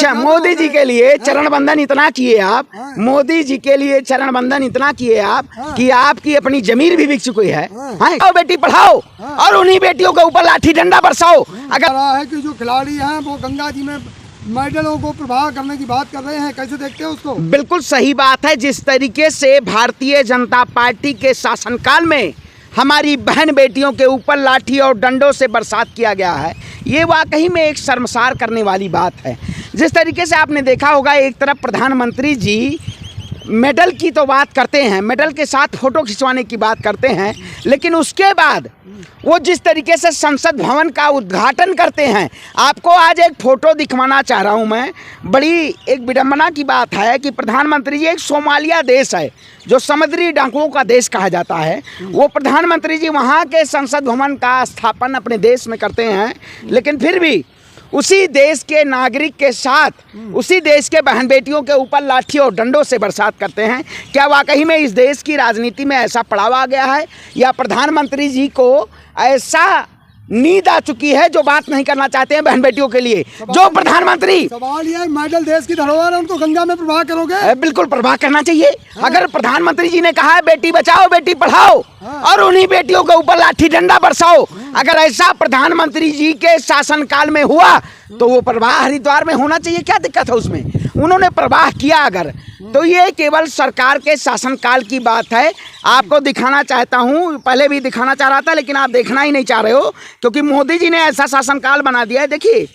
अच्छा, मोदी जी के लिए चरण बंधन इतना किए आप, मोदी जी के लिए चरण बंधन इतना किए आप कि आपकी अपनी जमीन भी बिक चुकी है। बेटी पढ़ाओ और उन्हीं बेटियों के ऊपर लाठी डंडा बरसाओ। अगर है कि जो खिलाड़ी हैं वो गंगा जी में मेडलों को प्रवाह करने की बात कर रहे हैं, कैसे देखते हैं उसको? बिल्कुल सही बात है। जिस तरीके से भारतीय जनता पार्टी के शासनकाल में हमारी बहन बेटियों के ऊपर लाठी और डंडों से बरसात किया गया है, ये वाकई में एक शर्मसार करने वाली बात है। जिस तरीके से आपने देखा होगा, एक तरफ प्रधानमंत्री जी मेडल की तो बात करते हैं, मेडल के साथ फ़ोटो खिंचवाने की बात करते हैं, लेकिन उसके बाद वो जिस तरीके से संसद भवन का उद्घाटन करते हैं, आपको आज एक फ़ोटो दिखवाना चाह रहा हूं मैं। बड़ी एक विडंबना की बात है कि प्रधानमंत्री जी, एक सोमालिया देश है जो समुद्री डाकुओं का देश कहा जाता है, वो प्रधानमंत्री जी वहाँ के संसद भवन का स्थापन अपने देश में करते हैं, लेकिन फिर भी उसी देश के नागरिक के साथ उसी देश के बहन बेटियों के ऊपर लाठी और डंडों से बरसात करते हैं। क्या वाकई में इस देश की राजनीति में ऐसा पड़ाव आ गया है, या प्रधानमंत्री जी को ऐसा नींद आ चुकी है जो बात नहीं करना चाहते हैं बहन बेटियों के लिए? जो प्रधानमंत्री, सवाल ये, मेडल देश की धरोहर है, उनको गंगा में प्रवाह करोगे? बिल्कुल प्रवाह करना चाहिए। अगर प्रधानमंत्री जी ने कहा है बेटी बचाओ बेटी पढ़ाओ और उन्हीं बेटियों के ऊपर लाठी डंडा बरसाओ, अगर ऐसा प्रधानमंत्री जी के शासनकाल में हुआ तो वो प्रवाह हरिद्वार में होना चाहिए। क्या दिक्कत है उसमें? उन्होंने प्रवाह किया अगर, तो ये केवल सरकार के शासनकाल की बात है। आपको दिखाना चाहता हूँ, पहले भी दिखाना चाह रहा था लेकिन आप देखना ही नहीं चाह रहे हो, क्योंकि मोदी जी ने ऐसा शासनकाल बना दिया है। देखिए,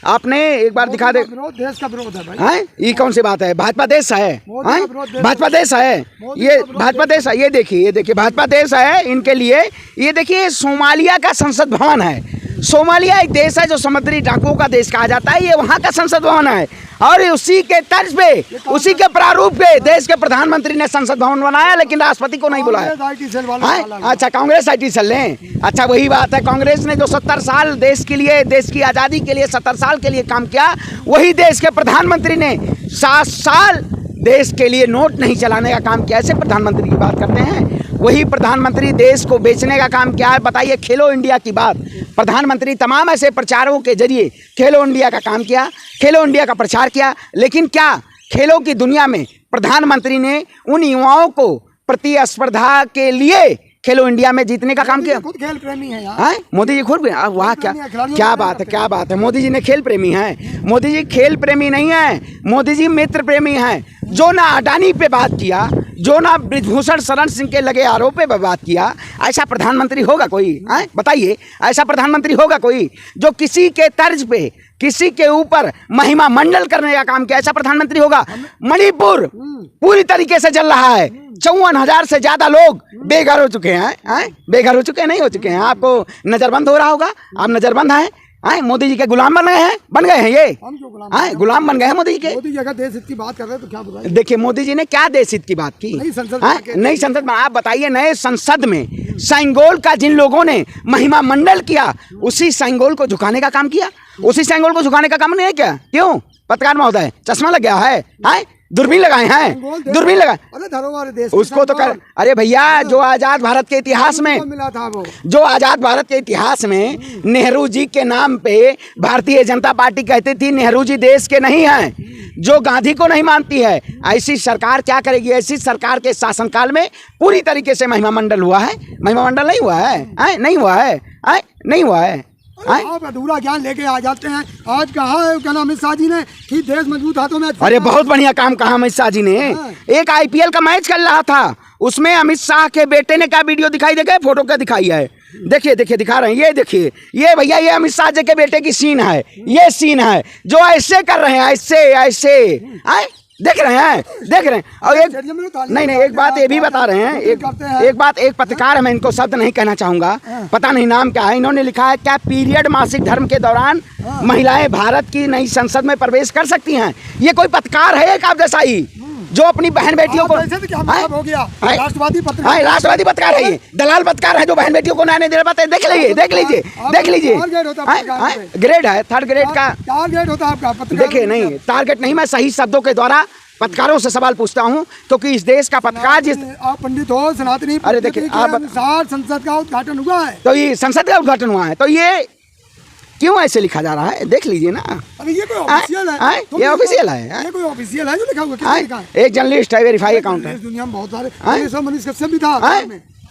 आपने एक बार दिखा दे, देश का विरोध है भाई। ये कौन सी बात है? भाजपा देश है, भाजपा देश है, ये भाजपा देश है। ये देखिए भाजपा देश है इनके लिए। ये देखिए, सोमालिया का संसद भवन है। सोमालिया एक देश है जो समुद्री डाकुओं का देश कहा जाता है, ये वहाँ का संसद भवन है, और उसी के तर्ज पे, उसी के प्रारूप पे देश के प्रधानमंत्री ने संसद भवन बनाया, लेकिन राष्ट्रपति को नहीं बुलाया। अच्छा, कांग्रेस IT सेल लें। अच्छा, वही बात है, कांग्रेस ने जो 70 साल देश के लिए, देश की आज़ादी के लिए 70 साल के लिए काम किया, वही देश के प्रधानमंत्री ने 7 साल देश के लिए नोट नहीं चलाने का काम किया। ऐसे प्रधानमंत्री की बात करते हैं? वही प्रधानमंत्री देश को बेचने का काम किया है। बताइए, खेलो इंडिया की बात, प्रधानमंत्री तमाम ऐसे प्रचारों के जरिए खेलो इंडिया का काम किया, खेलो इंडिया का प्रचार किया, लेकिन क्या खेलों की दुनिया में प्रधानमंत्री ने उन युवाओं को प्रतिस्पर्धा के लिए खेलो इंडिया में जीतने का काम किया? खुद खेल प्रेमी है यार मोदी जी, खुद। वाह, क्या बात है, क्या बात है। मोदी जी ने खेल प्रेमी हैं। मोदी जी खेल प्रेमी नहीं है, मोदी जी मित्र प्रेमी हैं। जो ना अडानी पे बात किया, जो ना ब्रिजभूषण शरण सिंह के लगे आरोप पे बात किया, ऐसा प्रधानमंत्री होगा कोई? बताइए, ऐसा प्रधानमंत्री होगा कोई जो किसी के तर्ज पे, किसी के ऊपर महिमा मंडल करने का काम किया? ऐसा प्रधानमंत्री होगा? मणिपुर पूरी तरीके से जल रहा है, 54,000 से ज्यादा लोग बेघर हो चुके हैं। बेघर हो चुके हैं, नहीं हो चुके हैं? आपको नजरबंद हो रहा होगा, आप नजरबंद हैं। मोदी जी के गुलाम बन गए हैं ये। हम जो गुलाम गुलाम बन गए हैं मोदी जी के। मोदी जी अगर देश हित की बात कर रहे हैं तो क्या बताइए? देखिए, मोदी जी ने क्या देश हित की बात की? नई संसद में आप बताइए, नए संसद में सेंगोल का जिन लोगों ने महिमा मंडल किया, उसी सेंगोल को झुकाने का काम किया, उसी सेंगोल को झुकाने का काम नहीं है क्या? क्यों? पत्रकार महोदय, चश्मा लग गया है? दूरबीन लगाए हैं, दूरबीन लगाए। अरे धरोहर देश उसको तो कर, अरे भैया, जो आजाद भारत के इतिहास में मिला था वो, जो आजाद भारत के इतिहास में नेहरू जी के नाम पे भारतीय जनता पार्टी कहती थी नेहरू जी देश के नहीं हैं, जो गांधी को नहीं मानती है, ऐसी सरकार क्या करेगी? ऐसी सरकार के शासनकाल में पूरी तरीके से महिमा मंडल हुआ है। महिमा मंडल नहीं हुआ है, नहीं हुआ है, नहीं हुआ है। आप अधूरा ज्ञान लेके आ जाते हैं। आज कहा है क्या अमित शाह जी ने कि देश मजबूत हाथों में। अरे बहुत बढ़िया काम कहा अमित शाह जी ने। एक IPL का मैच चल रहा था, उसमें अमित शाह के बेटे ने क्या वीडियो दिखाई देगा, फोटो क्या दिखाई है? देखिए दिखा रहे हैं, ये देखिए, ये भैया, ये अमित शाह जी के बेटे की सीन है। ये सीन है जो ऐसे कर रहे हैं, ऐसे देख रहे हैं। और एक नहीं, एक बात ये भी बता रहे हैं, एक बात, एक पत्रकार है, मैं इनको शब्द नहीं कहना चाहूंगा, पता नहीं नाम क्या है, इन्होंने लिखा है क्या पीरियड मासिक धर्म के दौरान महिलाएं भारत की नई संसद में प्रवेश कर सकती हैं? ये कोई पत्रकार है एक आप जैसा ही जो अपनी बहन बेटियों को, हो गया राष्ट्रवादी पत्रकार है, ये दलाल पत्रकार है जो बहन बेटियों को न्याय नहीं दे पाते। देख लीजिए, ग्रेड है, 3rd ग्रेड का टारगेट होता है आपका। देखिए, नहीं टारगेट नहीं, मैं सही शब्दों के द्वारा पत्रकारों से सवाल पूछता हूं, क्योंकि इस देश का पत्रकार जिस, आप पंडित हो, सनातनी, अरे देखिए, आप संसद का उद्घाटन हुआ है, तो ये संसद का उद्घाटन हुआ है, तो ये क्यों ऐसे लिखा जा रहा है? देख लीजिए ना। अरे ये कोई ऑफिशियल है? ये ऑफिशियल है? ये कोई ऑफिशियल है जो लिखा हुआ? किसने लिखा है? एक जर्नलिस्ट है, वेरीफाई अकाउंट है। इस दुनिया में बहुत सारे। मनीष कश्यप भी था,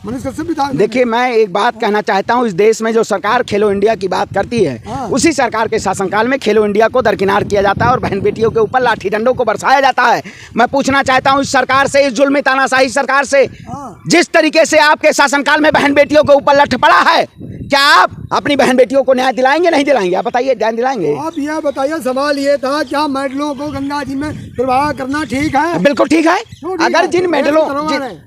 मनीष कश्यप भी था। देखिए, मैं एक बात कहना चाहता हूँ, इस देश में जो सरकार खेलो इंडिया की बात करती है, उसी सरकार के शासनकाल में खेलो इंडिया को दरकिनार किया जाता है और बहन बेटियों के ऊपर लाठी डंडों को बरसाया जाता है। मैं पूछना चाहता हूँ इस सरकार से, इस जुल्मी तानाशाही सरकार से, जिस तरीके से आपके शासनकाल में बहन बेटियों के ऊपर लठ पड़ा है, क्या आप अपनी बहन बेटियों को न्याय दिलाएंगे? नहीं दिलाएंगे? आप बताइए, न्याय दिलाएंगे? आप यह बताइए, सवाल ये था, क्या मेडलों को गंगा जी में प्रवाह करना ठीक है? बिल्कुल ठीक है। अगर जिन मेडलों,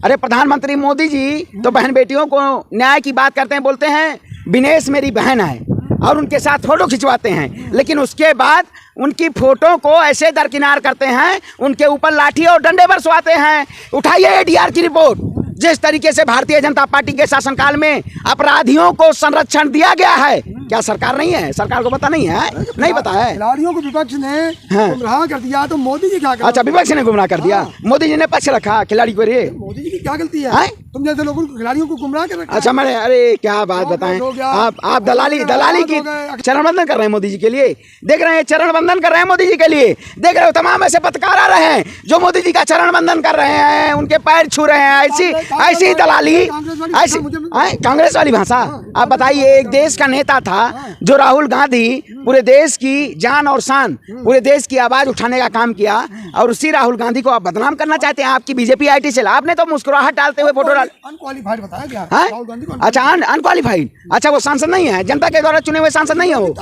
अरे प्रधानमंत्री मोदी जी तो बहन बेटियों को न्याय की बात करते हैं, बोलते हैं विनेश मेरी बहन है और उनके साथ फोटो खिंचवाते हैं, लेकिन उसके बाद उनकी फोटो को ऐसे दरकिनार करते हैं, उनके ऊपर लाठी और डंडे बरसवाते हैं। उठाइए एडीआर की रिपोर्ट। जिस तरीके से भारतीय जनता पार्टी के शासनकाल में अपराधियों को संरक्षण दिया गया है, क्या सरकार नहीं है? सरकार को पता नहीं है? नहीं पता है? खिलाड़ियों को विपक्ष ने गुमराह कर दिया, तो मोदी जी क्या कर? अच्छा, विपक्ष ने गुमराह कर दिया, मोदी जी ने पक्ष रखा खिलाड़ी को। रे मोदी जी की क्या गलती है? तुम जैसे लोगों को, खिलाड़ियों को गुमराह कर रखा। अच्छा, मैंने, अरे क्या बात बताएं आप दलाली की चरण बंदन कर रहे हैं मोदी जी के लिए। देख रहे हैं, चरण बंदन कर रहे हैं मोदी जी के लिए। देख रहे हो, तमाम ऐसे पत्रकार आ रहे हैं जो मोदी जी का चरण बंदन कर रहे हैं, उनके पैर छू रहे हैं। ऐसी दलाली, ऐसी कांग्रेस वाली भाषा। आप बताइए, एक देश का नेता था जो राहुल गांधी, पूरे देश की जान और शान, पूरे देश की आवाज उठाने का काम किया, और उसी राहुल गांधी को आप बदनाम करना चाहते हैं। आपकी बीजेपी आईटी सेल, आपने तो मुस्कुराहट डालते हुए फोटो डाल, अनक्वालिफाइड बताया गया राहुल गांधी को। अच्छा, अनक्वालिफाइड। अच्छा, वो सांसद नहीं है, जनता के द्वारा चुने हुए सांसद नहीं है वो?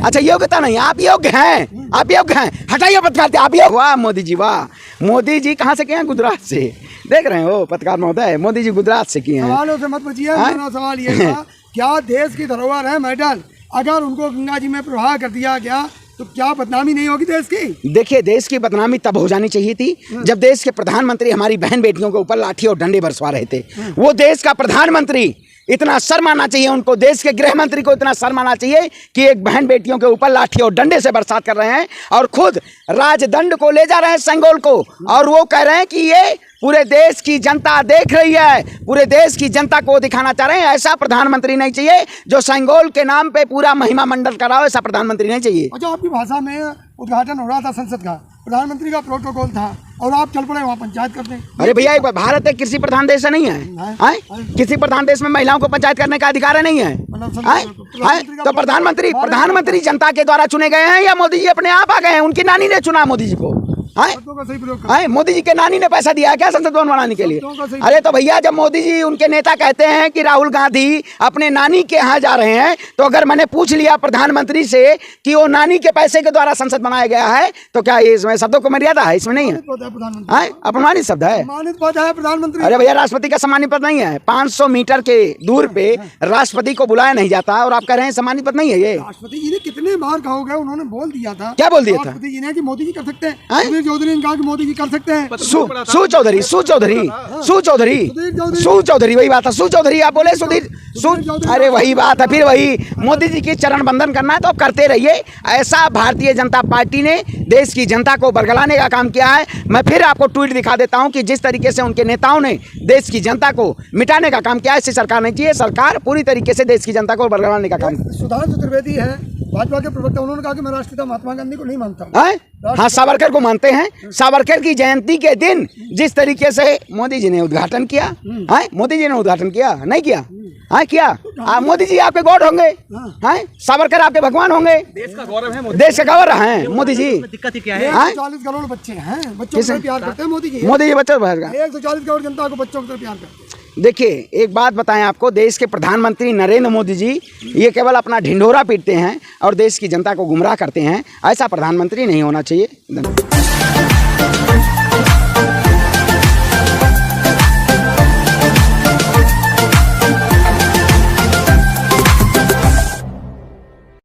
अच्छा, योग्यता नहीं है। आप योग्य हैं, आप योग्य हैं। हटाइए पत्रकार, आप योग्य। वाह मोदी जी, वाह। मोदी जी कहाँ से किए हैं? गुजरात से। देख रहे हो पत्रकार महोदय, मोदी जी गुजरात से किए हैं। सवालों से मत बचिए। मेरा सवाल ये था, क्या देश की धरोहर है मेडल, अगर उनको गंगा जी में प्रवाह कर दिया गया तो क्या बदनामी नहीं होगी देश की? देखिए, देश की बदनामी तब हो जानी चाहिए थी जब देश के प्रधानमंत्री हमारी बहन बेटियों के ऊपर लाठी और डंडे बरसवा रहे थे। वो देश का प्रधानमंत्री, इतना शर्म आना चाहिए उनको, देश के गृह मंत्री को इतना शर्म आना चाहिए कि एक बहन बेटियों के ऊपर लाठी और डंडे से बरसात कर रहे हैं और खुद राजदंड को ले जा रहे हैं, संगोल को, और वो कह रहे हैं कि ये पूरे देश की जनता देख रही है, पूरे देश की जनता को दिखाना चाह रहे हैं। ऐसा प्रधानमंत्री नहीं चाहिए जो संगोल के नाम पे पूरा महिमा मंडल कराओ, ऐसा प्रधानमंत्री नहीं चाहिए। अच्छा, आपकी भाषा में उद्घाटन हो रहा था संसद का, प्रधानमंत्री का प्रोटोकॉल था और आप चल पड़े वहाँ पंचायत करते हैं। अरे भैया, एक बार, भारत एक कृषि प्रधान देश नहीं है? किसी प्रधान देश में महिलाओं को पंचायत करने का अधिकार नहीं है? तो प्रधानमंत्री जनता के द्वारा चुने गए हैं या मोदी जी अपने आप आ गए हैं? उनकी नानी ने चुना मोदी जी को? मोदी जी के नानी ने पैसा दिया क्या संसद भवन बनाने के लिए? अरे तो भैया, जब मोदी जी, उनके नेता कहते हैं कि राहुल गांधी अपने नानी के यहाँ जा रहे हैं, तो अगर मैंने पूछ लिया प्रधानमंत्री से कि वो नानी के पैसे के द्वारा संसद बनाया गया है, तो क्या ये इसमें शब्दों को मर्यादा है? इसमें नहीं है, अपमानित शब्द है। प्रधानमंत्री, अरे भैया, राष्ट्रपति का सम्मानित पद नहीं है। 500 मीटर के दूर पे राष्ट्रपति को बुलाया नहीं जाता और आप कह रहे हैं सम्मानित पद नहीं है ये? राष्ट्रपति जी ने कितने बार कहोगे, उन्होंने बोल दिया था। क्या बोल दिया था? राष्ट्रपति जी ने कि मोदी जी कर सकते हैं, चौधरी ने कहा कि मोदी जी कर सकते हैं। सू चौधरी, वही बात है, सू चौधरी। आप बोले सुधीर, अरे वही बात है, फिर वही। मोदी जी की चरण बंदन करना है तो आप करते रहिए। ऐसा भारतीय जनता पार्टी ने देश की जनता को बरगलाने का काम किया है। मैं फिर आपको ट्वीट दिखा देता हूं कि जिस तरीके से उनके नेताओं ने देश की जनता को मिटाने का काम किया है, ऐसी सरकार नहीं चाहिए। सरकार पूरी तरीके से देश की जनता को बरगलाने का काम। सुधांशु त्रिवेदी है भाजपा के प्रवक्ता, उन्होंने कहा कि मैं राष्ट्रपिता महात्मा गांधी को नहीं मानता। हाँ, सावरकर को मानते हैं। सावरकर की जयंती के दिन जिस तरीके से मोदी जी ने उद्घाटन किया, मोदी जी ने उद्घाटन किया, नहीं किया? किया। मोदी जी आपके गॉड होंगे, सावरकर आपके भगवान होंगे। देश का गौरव है, देश का गौरव है मोदी जी। दिक्कत क्या है? 40 करोड़ बच्चे हैं, बच्चों से प्यार करते हैं मोदी जी। मोदी जी बच्चों को 140 करोड़ जनता को बच्चों से प्यार करते हैं। देखिए, एक बात बताएं आपको, देश के प्रधानमंत्री नरेंद्र मोदी जी ये केवल अपना ढिंढोरा पीटते हैं और देश की जनता को गुमराह करते हैं। ऐसा प्रधानमंत्री नहीं होना चाहिए।